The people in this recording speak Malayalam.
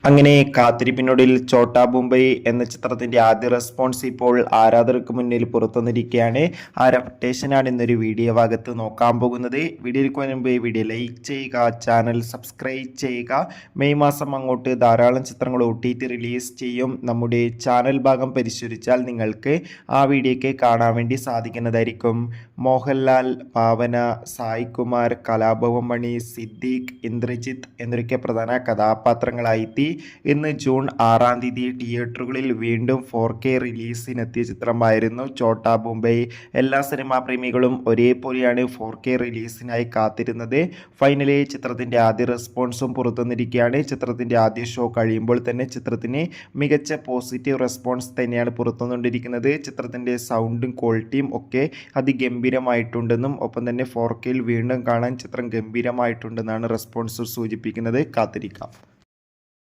അങ്ങനെ കാത്തിരിപ്പിനൊടുവിൽ ഛോട്ടാ മുംബൈ എന്ന ചിത്രത്തിന്റെ ആദ്യ റെസ്പോൺസ് ഇപ്പോൾ ആരാധകർക്ക് മുന്നിൽ പുറത്തുവന്നിരിക്കുകയാണ്. ആ റെപ്റ്റേഷനാണ് ഇന്നൊരു വീഡിയോ ഭാഗത്ത് നോക്കാൻ പോകുന്നത്. വീഡിയോയ്ക്ക് മുൻപ് വീഡിയോ ലൈക്ക് ചെയ്യുക, ചാനൽ സബ്സ്ക്രൈബ് ചെയ്യുക. മെയ് മാസം അങ്ങോട്ട് ധാരാളം ചിത്രങ്ങൾ OTT റിലീസ് ചെയ്യും. നമ്മുടെ ചാനൽ ഭാഗം പരിശോധിച്ചാൽ നിങ്ങൾക്ക് ആ വീഡിയോയ്ക്ക് കാണാൻ വേണ്ടി സാധിക്കുന്നതായിരിക്കും. മോഹൻലാൽ, ഭാവന, സായികുമാർ, കലാഭവൻ മണി, സിദ്ദീഖ്, ഇന്ദ്രജിത്ത് എന്നൊക്കെ പ്രധാന കഥാപാത്രങ്ങളായി ഇന്ന് ജൂൺ 6-ാം തീയതി തിയേറ്ററുകളിൽ വീണ്ടും 4K റിലീസിനെത്തിയ ചിത്രമായിരുന്നു ഛോട്ടാ മുംബൈ. എല്ലാ സിനിമാ പ്രേമികളും ഒരേപോലെയാണ് 4K റിലീസിനായി കാത്തിരുന്നത്. ഫൈനലി ചിത്രത്തിൻ്റെ ആദ്യ റെസ്പോൺസും പുറത്തുവന്നിരിക്കുകയാണ്. ചിത്രത്തിൻ്റെ ആദ്യ ഷോ കഴിയുമ്പോൾ തന്നെ ചിത്രത്തിന് മികച്ച പോസിറ്റീവ് റെസ്പോൺസ് തന്നെയാണ് പുറത്തുവന്നുകൊണ്ടിരിക്കുന്നത്. ചിത്രത്തിൻ്റെ സൗണ്ടും ക്വാളിറ്റിയും ഒക്കെ അതിഗംഭീരമായിട്ടുണ്ടെന്നും ഒപ്പം തന്നെ 4Kയിൽ വീണ്ടും കാണാൻ ചിത്രം ഗംഭീരമായിട്ടുണ്ടെന്നാണ് റെസ്പോൺസ് സൂചിപ്പിക്കുന്നത്. കാത്തിരിക്കാം.